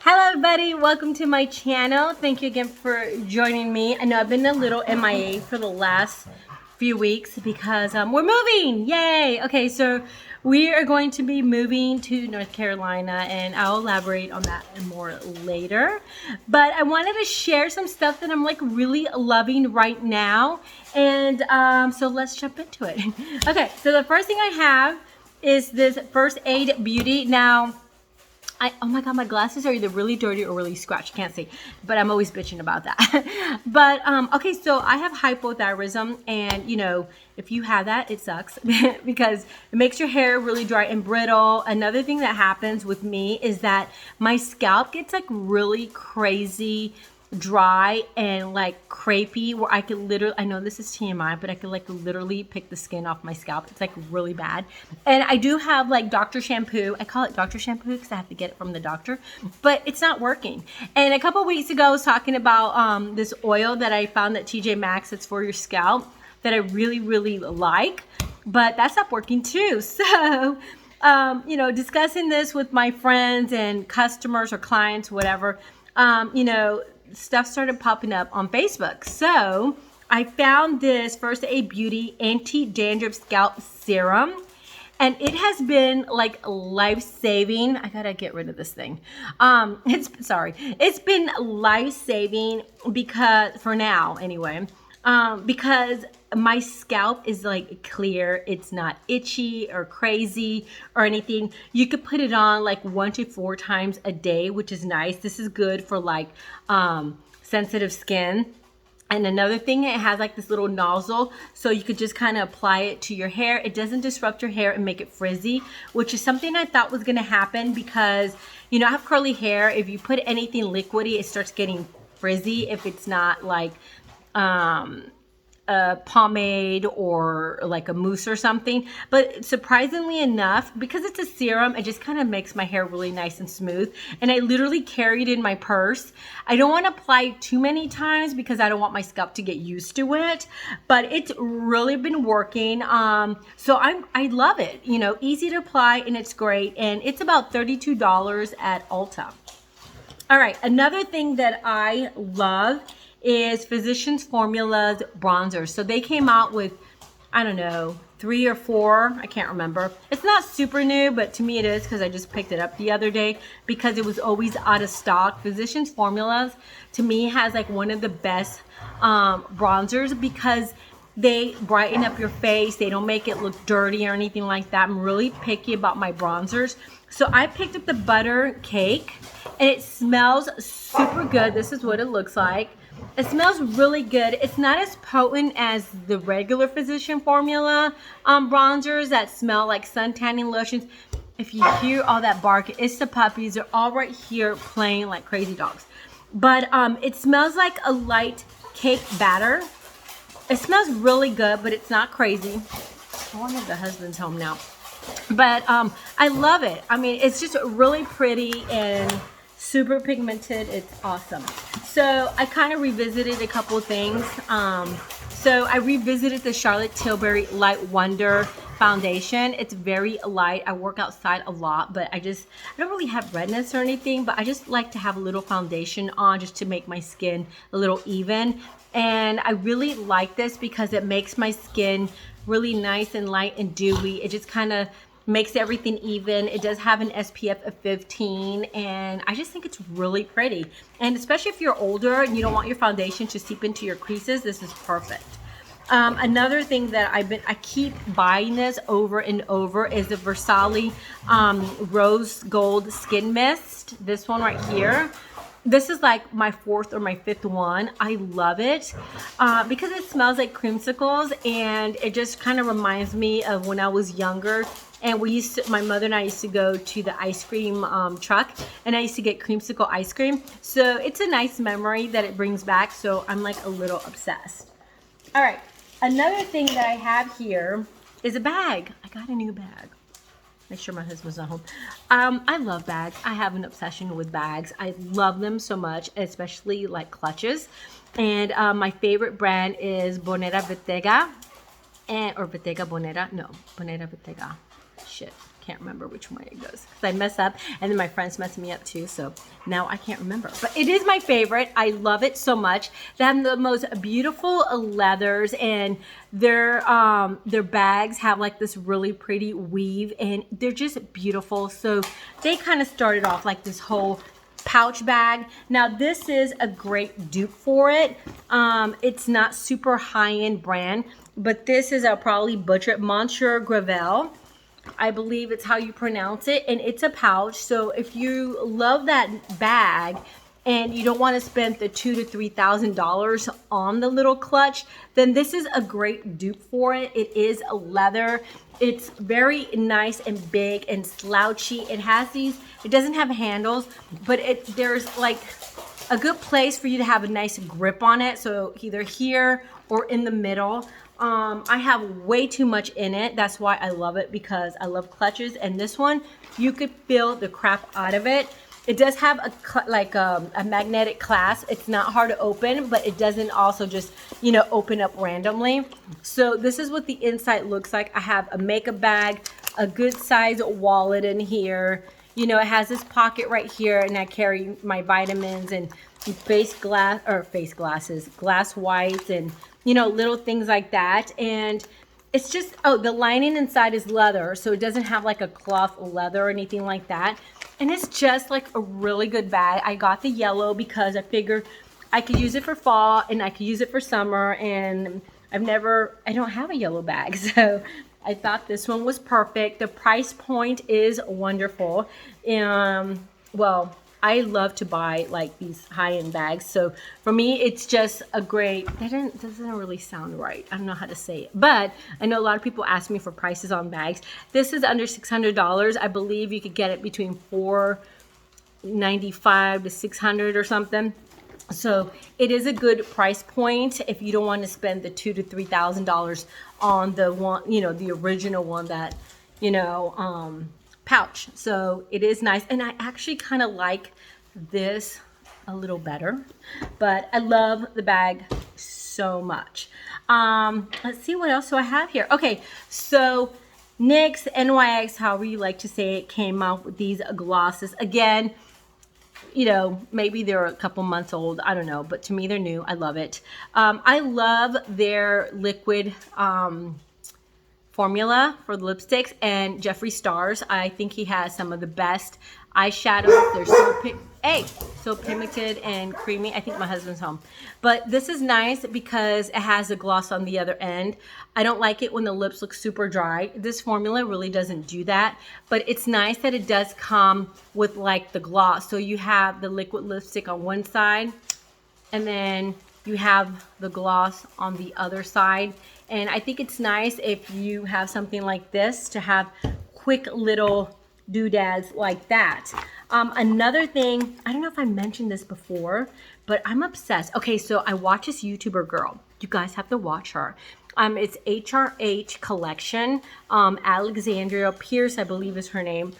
Hello everybody, welcome to my channel. Thank you again for joining me. I know I've been a little MIA for the last few weeks because we're moving, yay! Okay, so we are going to be moving to North Carolina and I'll elaborate on that more later. But I wanted to share some stuff that I'm like really loving right now. And so let's jump into it. Okay, so the first thing I have is this First Aid Beauty. Now, oh my god, my glasses are either really dirty or really scratched. Can't see, but I'm always bitching about that. But okay, so I have hypothyroidism, and you know, if you have that, it sucks because it makes your hair really dry and brittle. Another thing that happens with me is that my scalp gets like really crazy dry and like crepey, where I could literally, I know this is TMI, but I could like literally pick the skin off my scalp. It's like really bad. And I do have like doctor shampoo. I call it doctor shampoo because I have to get it from the doctor, but it's not working. And a couple weeks ago I was talking about this oil that I found at TJ Maxx. It's for your scalp that I really like, but that's not working too. So you know, discussing this with my friends and customers or clients, whatever, you know, stuff started popping up on Facebook. So I found this First Aid Beauty anti-dandruff scalp serum, and it has been like life-saving. I gotta get rid of this thing. It's been life-saving because, for now anyway, because my scalp is like clear. It's not itchy or crazy or anything. You could put it on like 1 to 4 times a day, which is nice. This is good for like sensitive skin. And another thing, it has like this little nozzle, so you could just kind of apply it to your hair. It doesn't disrupt your hair and make it frizzy, which is something I thought was going to happen because, you know, I have curly hair. If you put anything liquidy, it starts getting frizzy if it's not like a pomade or like a mousse or something. But surprisingly enough, because it's a serum, it just kind of makes my hair really nice and smooth. And I literally carry it in my purse. I don't want to apply too many times because I don't want my scalp to get used to it, but it's really been working. So I love it, you know, easy to apply, and it's great. And it's about $32 at Ulta. All right, another thing that I love is Physicians Formula's bronzers. So they came out with, I don't know, 3 or 4, I can't remember. It's not super new, but to me it is because I just picked it up the other day because it was always out of stock. Physicians Formulas, to me, has like one of the best bronzers because they brighten up your face. They don't make it look dirty or anything like that. I'm really picky about my bronzers. So I picked up the butter cake, and it smells super good. This is what it looks like. It smells really good. It's not as potent as the regular Physician Formula bronzers that smell like sun tanning lotions. If you hear all that bark, it's the puppies. They're all right here playing like crazy dogs. But it smells like a light cake batter. It smells really good, but it's not crazy. I wonder if the husband's home now. But I love it. I mean, it's just really pretty and super pigmented. It's awesome. So I kind of revisited a couple things. So I revisited the Charlotte Tilbury Light Wonder foundation. It's very light. I work outside a lot, but I don't really have redness or anything, but I just like to have a little foundation on just to make my skin a little even. And I really like this because it makes my skin really nice and light and dewy. It just kind of makes everything even. It does have an SPF of 15, and I just think it's really pretty. And especially if you're older and you don't want your foundation to seep into your creases, this is perfect. Another thing that I keep buying this over and over is the Farsali Rose Gold Skin Mist. This one right here. This is like my 4th or my 5th one. I love it because it smells like creamsicles, and it just kind of reminds me of when I was younger. And my mother and I used to go to the ice cream truck, and I used to get creamsicle ice cream. So it's a nice memory that it brings back. So I'm like a little obsessed. All right, another thing that I have here is a bag. I got a new bag. Make sure my husband's not home. I love bags. I have an obsession with bags. I love them so much, especially like clutches. And my favorite brand is Bonera Bottega, or Bottega Bonera. No, Bonera Bottega. Shit, can't remember which way it goes because I mess up and then my friends mess me up too. So now I can't remember, but it is my favorite. I love it so much. They have the most beautiful leathers, and their bags have like this really pretty weave, and they're just beautiful. So they kind of started off like this whole pouch bag. Now this is a great dupe for it. It's not super high-end brand, but this is, I'll probably butcher it, Mansur Gavriel, I believe it's how you pronounce it, and it's a pouch. So if you love that bag and you don't want to spend the $2,000 to $3,000 on the little clutch, then this is a great dupe for it. It is a leather. It's very nice and big and slouchy. It has these, it doesn't have handles, but there's like a good place for you to have a nice grip on it. So either here or in the middle. I have way too much in it. That's why I love it, because I love clutches. And this one, you could feel the crap out of it. It does have a magnetic clasp. It's not hard to open, but it doesn't also just, you know, open up randomly. So this is what the inside looks like. I have a makeup bag, a good size wallet in here. You know, it has this pocket right here, and I carry my vitamins and glass whites, and, you know, little things like that. And it's just, oh, the lining inside is leather, so it doesn't have like a cloth leather or anything like that. And it's just like a really good bag. I got the yellow because I figured I could use it for fall and I could use it for summer, and I don't have a yellow bag, so I thought this one was perfect. The price point is wonderful. Well, I love to buy like these high-end bags. So for me, it's just a great, doesn't really sound right. I don't know how to say it, but I know a lot of people ask me for prices on bags. This is under $600. I believe you could get it between $495 to $600 or something. So it is a good price point if you don't want to spend the $2,000 to $3,000 on the one, you know, the original one that, you know, pouch. So it is nice, and I actually kind of like this a little better, but I love the bag so much. Let's see, what else do I have here? Okay, so NYX, NYX, however you like to say it, came out with these glosses again. You know, maybe they're a couple months old, I don't know, but to me they're new. I love it. I love their liquid formula for the lipsticks, and Jeffree Star's. I think he has some of the best eyeshadows. They're so pigmented and creamy. I think my husband's home. But this is nice because it has a gloss on the other end. I don't like it when the lips look super dry. This formula really doesn't do that, but it's nice that it does come with like the gloss. So you have the liquid lipstick on one side, and then you have the gloss on the other side. And I think it's nice if you have something like this to have quick little doodads like that. Another thing, I don't know if I mentioned this before, but I'm obsessed. Okay, so I watch this YouTuber girl. You guys have to watch her. It's HRH Collection. Alexandria Pierce, I believe is her name.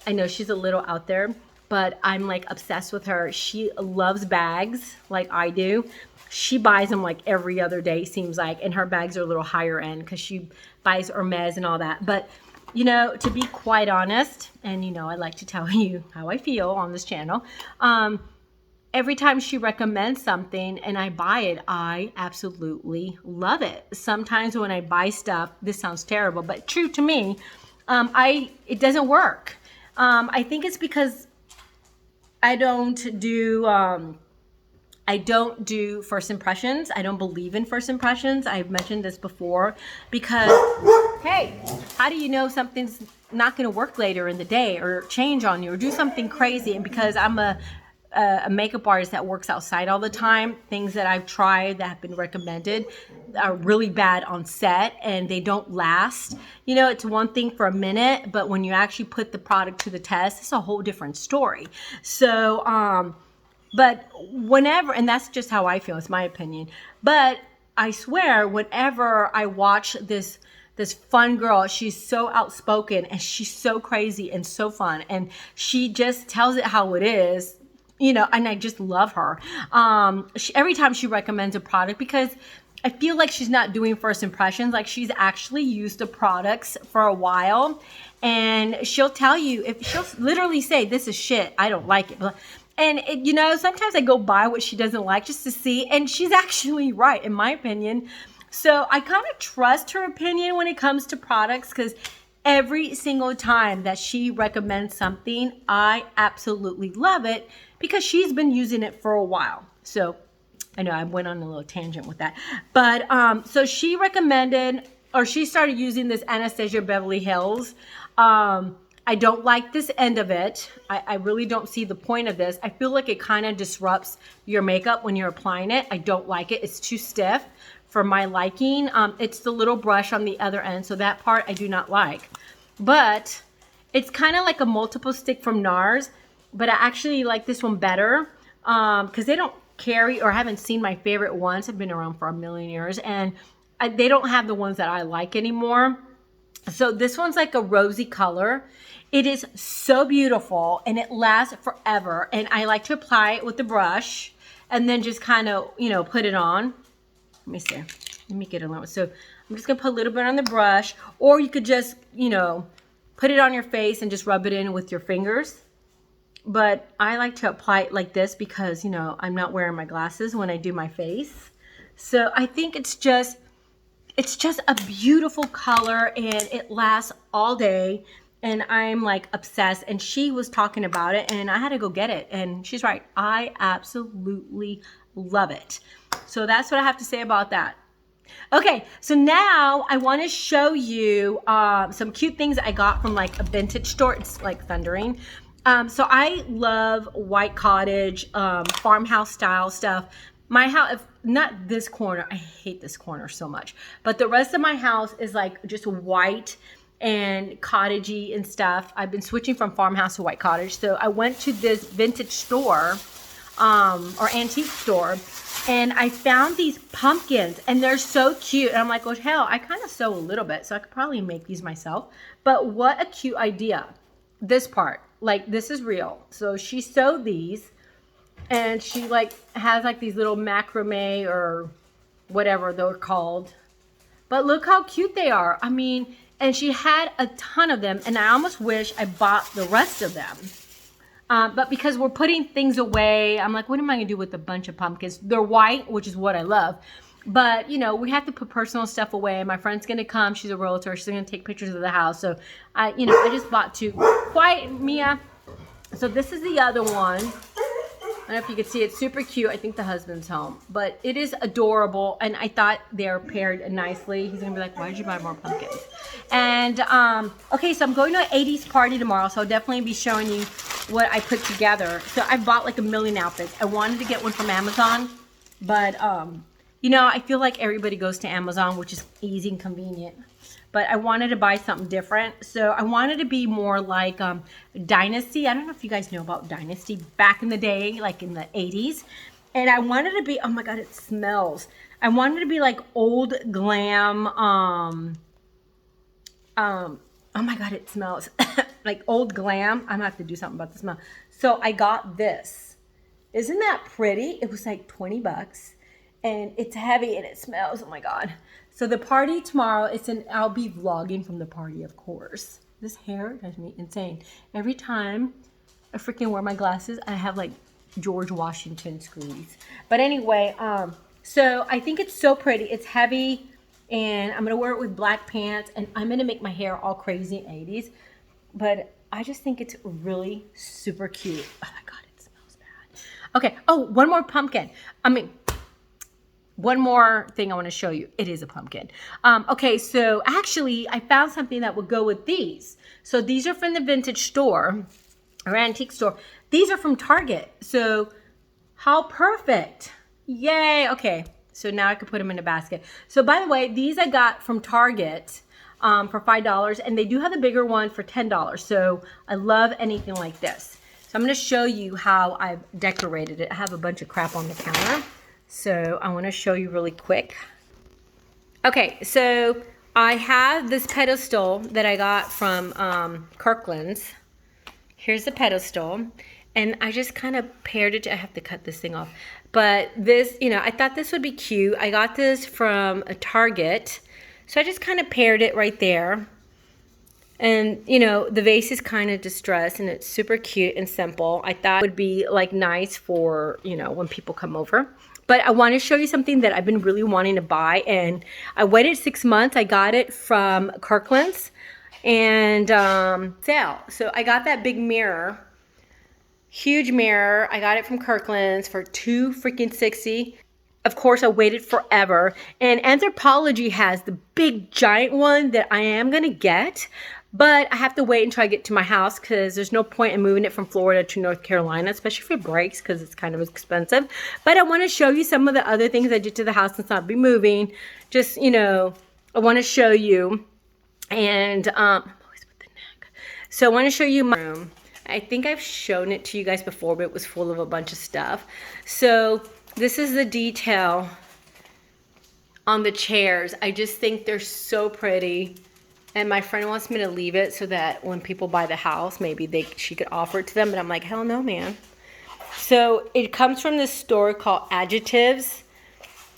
I know she's a little out there, but I'm like obsessed with her. She loves bags like I do. She buys them like every other day, seems like, and her bags are a little higher end because she buys Hermes and all that. But, you know, to be quite honest, and you know, I like to tell you how I feel on this channel, every time she recommends something and I buy it, I absolutely love it. Sometimes when I buy stuff, this sounds terrible, but true to me, it doesn't work. I think it's because I don't do first impressions. I don't believe in first impressions. I've mentioned this before because, hey, how do you know something's not going to work later in the day or change on you or do something crazy? And because I'm a makeup artist that works outside all the time, things that I've tried that have been recommended are really bad on set and they don't last. You know, it's one thing for a minute, but when you actually put the product to the test, it's a whole different story. So, but whenever, and that's just how I feel, it's my opinion, but I swear whenever I watch this fun girl, she's so outspoken and she's so crazy and so fun and she just tells it how it is, you know, and I just love her. Every time she recommends a product, because I feel like she's not doing first impressions. Like, she's actually used the products for a while, and she'll tell you, if she'll literally say, this is shit, I don't like it. And you know, sometimes I go buy what she doesn't like just to see, and she's actually right, in my opinion. So I kind of trust her opinion when it comes to products, because every single time that she recommends something, I absolutely love it, because she's been using it for a while. So I know I went on a little tangent with that. But so she recommended, or she started using this Anastacia Beverly Hills. I don't like this end of it. I really don't see the point of this. I feel like it kind of disrupts your makeup when you're applying it. I don't like it. It's too stiff for my liking. It's the little brush on the other end, so that part I do not like. But it's kind of like a multiple stick from NARS, but I actually like this one better because they don't carry, or haven't seen my favorite ones. Have been around for a million years, and they don't have the ones that I like anymore. So this one's like a rosy color. It is so beautiful, and it lasts forever. And I like to apply it with the brush and then just kind of, you know, put it on. Let me see. Let me get a little. So I'm just gonna put a little bit on the brush, or you could just, you know, put it on your face and just rub it in with your fingers. But I like to apply it like this because, you know, I'm not wearing my glasses when I do my face. So I think it's just a beautiful color, and it lasts all day. And I'm like obsessed. And she was talking about it, and I had to go get it. And she's right. I absolutely love it. So that's what I have to say about that. Okay, so now I want to show you some cute things I got from like a vintage store. It's like thundering. So I love white cottage, farmhouse style stuff. My house, if not this corner, I hate this corner so much, but the rest of my house is like just white and cottagey and stuff. I've been switching from farmhouse to white cottage. So I went to this vintage store, or antique store, and I found these pumpkins, and they're so cute. And I'm like, well, hell, I kind of sew a little bit, so I could probably make these myself. But what a cute idea. This part, like, this is real. So she sewed these, and she like has like these little macrame or whatever they're called. But look how cute they are. I mean, and she had a ton of them, and I almost wish I bought the rest of them. But because we're putting things away, I'm like, what am I gonna do with a bunch of pumpkins? They're white, which is what I love. But, you know, we have to put personal stuff away. My friend's going to come. She's a realtor. She's going to take pictures of the house. So, I just bought two. Quiet, Mia. So this is the other one. I don't know if you can see it. Super cute. I think the husband's home. But it is adorable. And I thought they're paired nicely. He's going to be like, why did you buy more pumpkins? And, okay, so I'm going to an 80s party tomorrow. So I'll definitely be showing you what I put together. So I bought like a million outfits. I wanted to get one from Amazon. But, you know, I feel like everybody goes to Amazon, which is easy and convenient. But I wanted to buy something different. So I wanted to be more like Dynasty. I don't know if you guys know about Dynasty back in the day, like in the 80s. And I wanted to be, oh my God, it smells. I wanted to be like old glam. Oh my God, it smells like old glam. I'm gonna have to do something about the smell. So I got this. Isn't that pretty? It was like 20 bucks. And it's heavy and it smells. Oh my God. So the party tomorrow, I'll be vlogging from the party, of course. This hair drives me insane. Every time I freaking wear my glasses, I have like George Washington squeeze. But anyway, so I think it's so pretty. It's heavy, and I'm gonna wear it with black pants, and I'm gonna make my hair all crazy 80s. But I just think it's really super cute. Oh my God, it smells bad. Okay, oh, one more pumpkin. One more thing I want to show you. It is a pumpkin. Okay, so actually I found something that would go with these. So these are from the vintage store or antique store. These are from Target. So how perfect. Yay. Okay, so now I can put them in a basket. So by the way, these I got from Target for $5, and they do have the bigger one for $10. So I love anything like this. So I'm going to show you how I've decorated it. I have a bunch of crap on the counter. So I want to show you really quick. Okay, so I have this pedestal that I got from Kirkland's. Here's the pedestal. And I just kind of paired it. I have to cut this thing off. But this, you know, I thought this would be cute. I got this from a Target. So I just kind of paired it right there. And, you know, the vase is kind of distressed and it's super cute and simple. I thought it would be like nice for, you know, when people come over. But I want to show you something that I've been really wanting to buy. And I waited 6 months. I got it from Kirkland's and sale. So I got that big mirror. Huge mirror. I got it from Kirkland's for $2.60. Of course, I waited forever. And Anthropologie has the big giant one that I am going to get. But I have to wait until I get to my house because there's no point in moving it from Florida to North Carolina, especially if it breaks because it's kind of expensive. But I want to show you some of the other things I did to the house since I'll be moving. Just, you know, I want to show you. And I'm always with the neck. So I want to show you my room. I think I've shown it to you guys before, but it was full of a bunch of stuff. So this is the detail on the chairs. I just think they're so pretty. And my friend wants me to leave it so that when people buy the house, maybe she could offer it to them. But I'm like, hell no, man. So it comes from this store called Adjectives.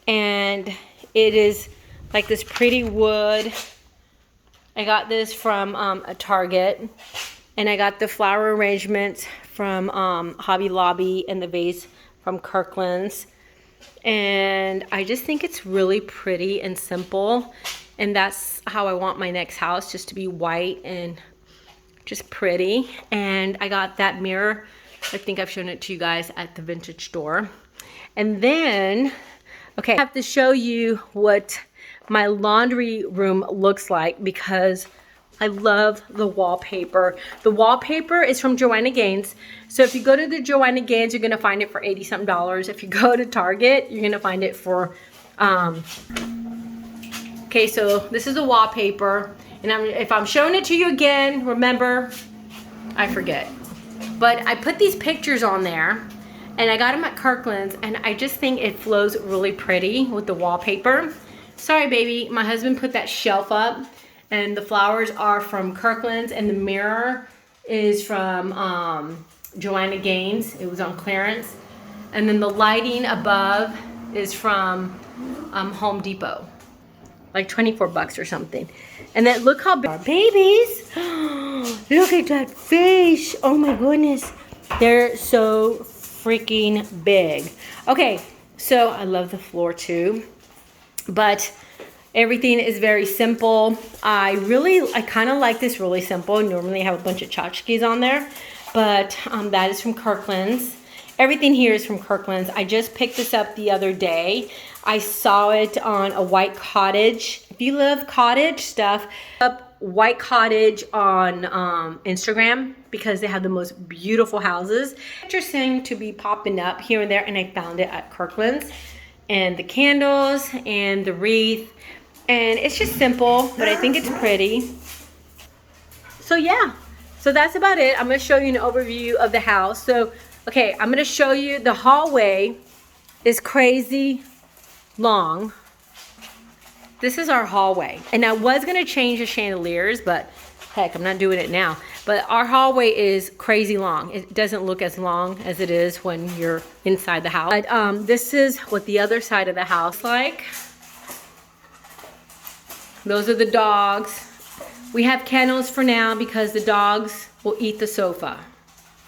And it is like this pretty wood. I got this from a Target. And I got the flower arrangements from Hobby Lobby and the vase from Kirkland's. And I just think it's really pretty and simple. And that's how I want my next house, just to be white and just pretty. And I got that mirror. I think I've shown it to you guys at the vintage store. And then, okay, I have to show you what my laundry room looks like because I love the wallpaper. The wallpaper is from Joanna Gaines. So if you go to the Joanna Gaines, you're gonna find it for $80-something. If you go to Target, you're gonna find it for, okay, so this is the wallpaper. And if I'm showing it to you again, remember, I forget. But I put these pictures on there and I got them at Kirkland's and I just think it flows really pretty with the wallpaper. Sorry, baby, my husband put that shelf up. And the flowers are from Kirkland's and the mirror is from Joanna Gaines. It was on clearance. And then the lighting above is from Home Depot. Like $24 or something. And then look how big our babies. Look at that face. Oh my goodness. They're so freaking big. Okay, so I love the floor too. But everything is very simple. I kind of like this really simple. Normally I have a bunch of tchotchkes on there, but that is from Kirkland's. Everything here is from Kirkland's. I just picked this up the other day. I saw it on a White Cottage. If you love cottage stuff, up White Cottage on Instagram because they have the most beautiful houses. Pictures seem to be popping up here and there, and I found it at Kirkland's. And the candles and the wreath. And it's just simple, but I think it's pretty. So yeah, so that's about it. I'm gonna show you an overview of the house. So, okay, I'm gonna show you the hallway is crazy long. This is our hallway. And I was gonna change the chandeliers, but heck, I'm not doing it now. But our hallway is crazy long. It doesn't look as long as it is when you're inside the house. But this is what the other side of the house is like. Those are the dogs. We have kennels for now because the dogs will eat the sofa.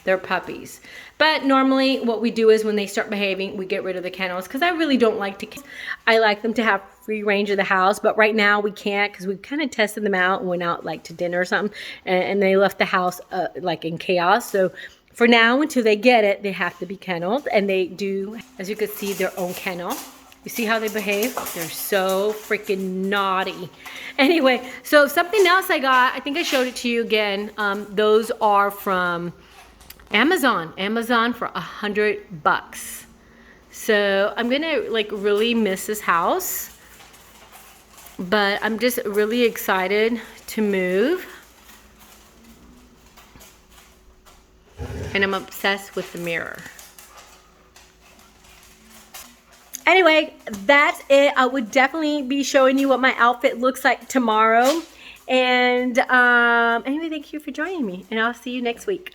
They're puppies. But normally what we do is when they start behaving, we get rid of the kennels because I really don't like to. I like them to have free range of the house, but right now we can't because we kind of tested them out and went out like to dinner or something, and they left the house like in chaos. So for now, until they get it, they have to be kenneled, and they do, as you can see, their own kennel. You see how they behave? They're so freaking naughty. Anyway, so something else I got, I think I showed it to you again. Those are from Amazon for $100. So I'm gonna like really miss this house, but I'm just really excited to move. And I'm obsessed with the mirror. Anyway, that's it. I would definitely be showing you what my outfit looks like tomorrow. And anyway, thank you for joining me, and I'll see you next week.